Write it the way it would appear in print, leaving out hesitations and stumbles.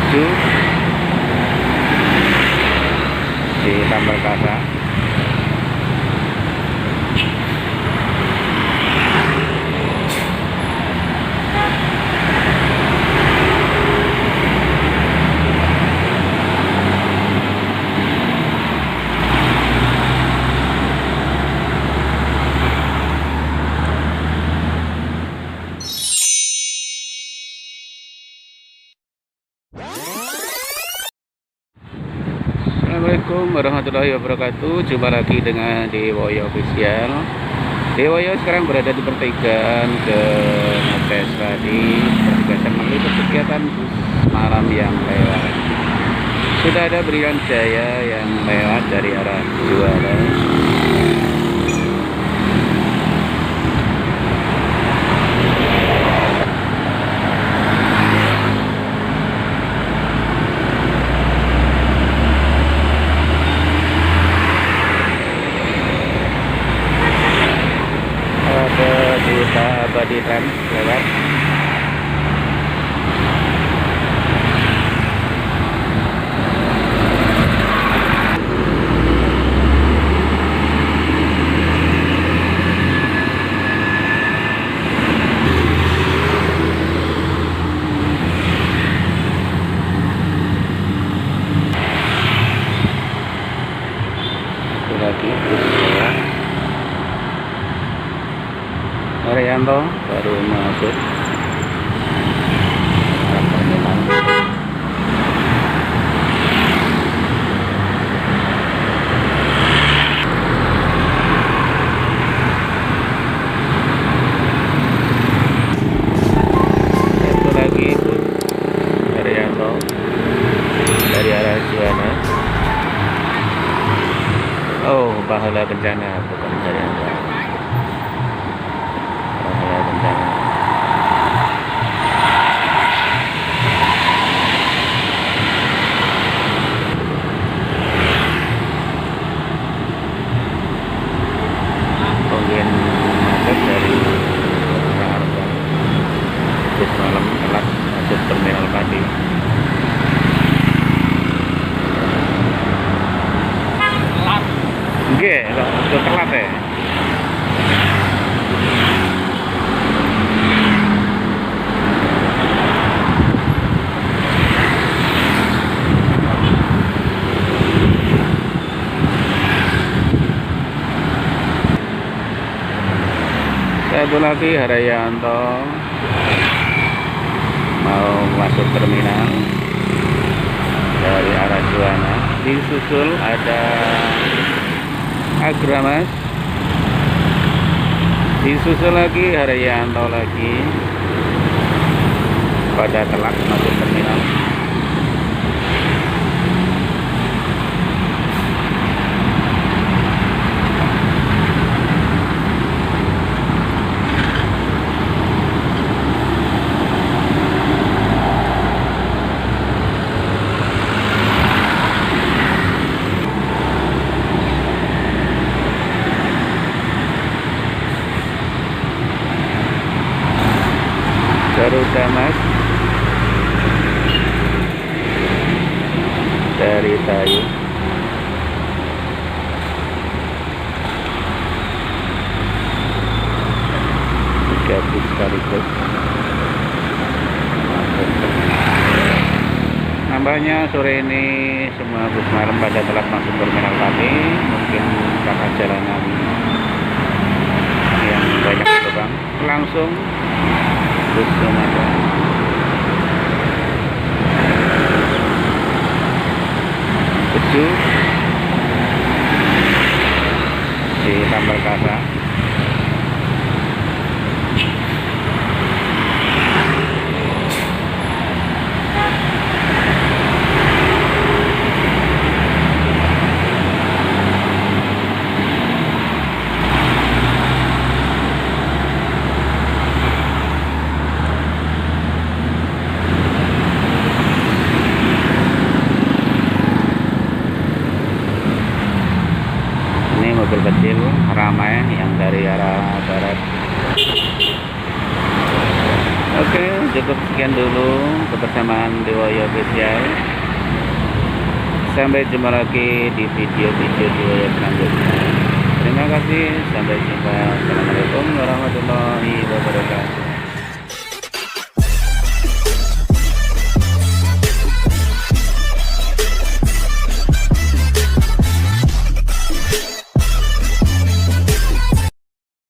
menuju di Tambal Kasa. Assalamualaikum warahmatullahi wabarakatuh. Jumpa lagi dengan Dewoyo Official. Dewoyo sekarang berada di pertigaan ke Ngetes tadi. Pertigaan meliput kegiatan bus malam yang lewat. Sudah ada Brian Jaya yang lewat dari arah Juara. Abadi Trans lewat. Itu lagi bus lewat. Arianto baru masuk terminal. Satu lagi bus Arianto dari arah Juwana. Oh, Bahala Kencana, bukan Arianto. Kemudian masuk dari Arba. Bus malam telat masuk terminal tadi. Oke, itu telat ya. Satu lagi Harayanto mau masuk terminal dari arah Juwana. Disusul ada Agramas, disusul lagi Harayanto lagi pada telat masuk terminal. Garuda Mas dari Tayu. Tiga bus sekaligus. Nampaknya sore ini semua bus malam pada telat masuk terminal tadi. Mungkin karena jalanan yang banyak terbang. Langsung bus Sumatera menuju di Tambal Kasa. Mobil kecil ramai yang cukup sekian dulu kebersamaan Dewoyo Official. Sampai jumpa lagi di video-video Dewoyo selanjutnya. Terima kasih, sampai jumpa. Assalamualaikum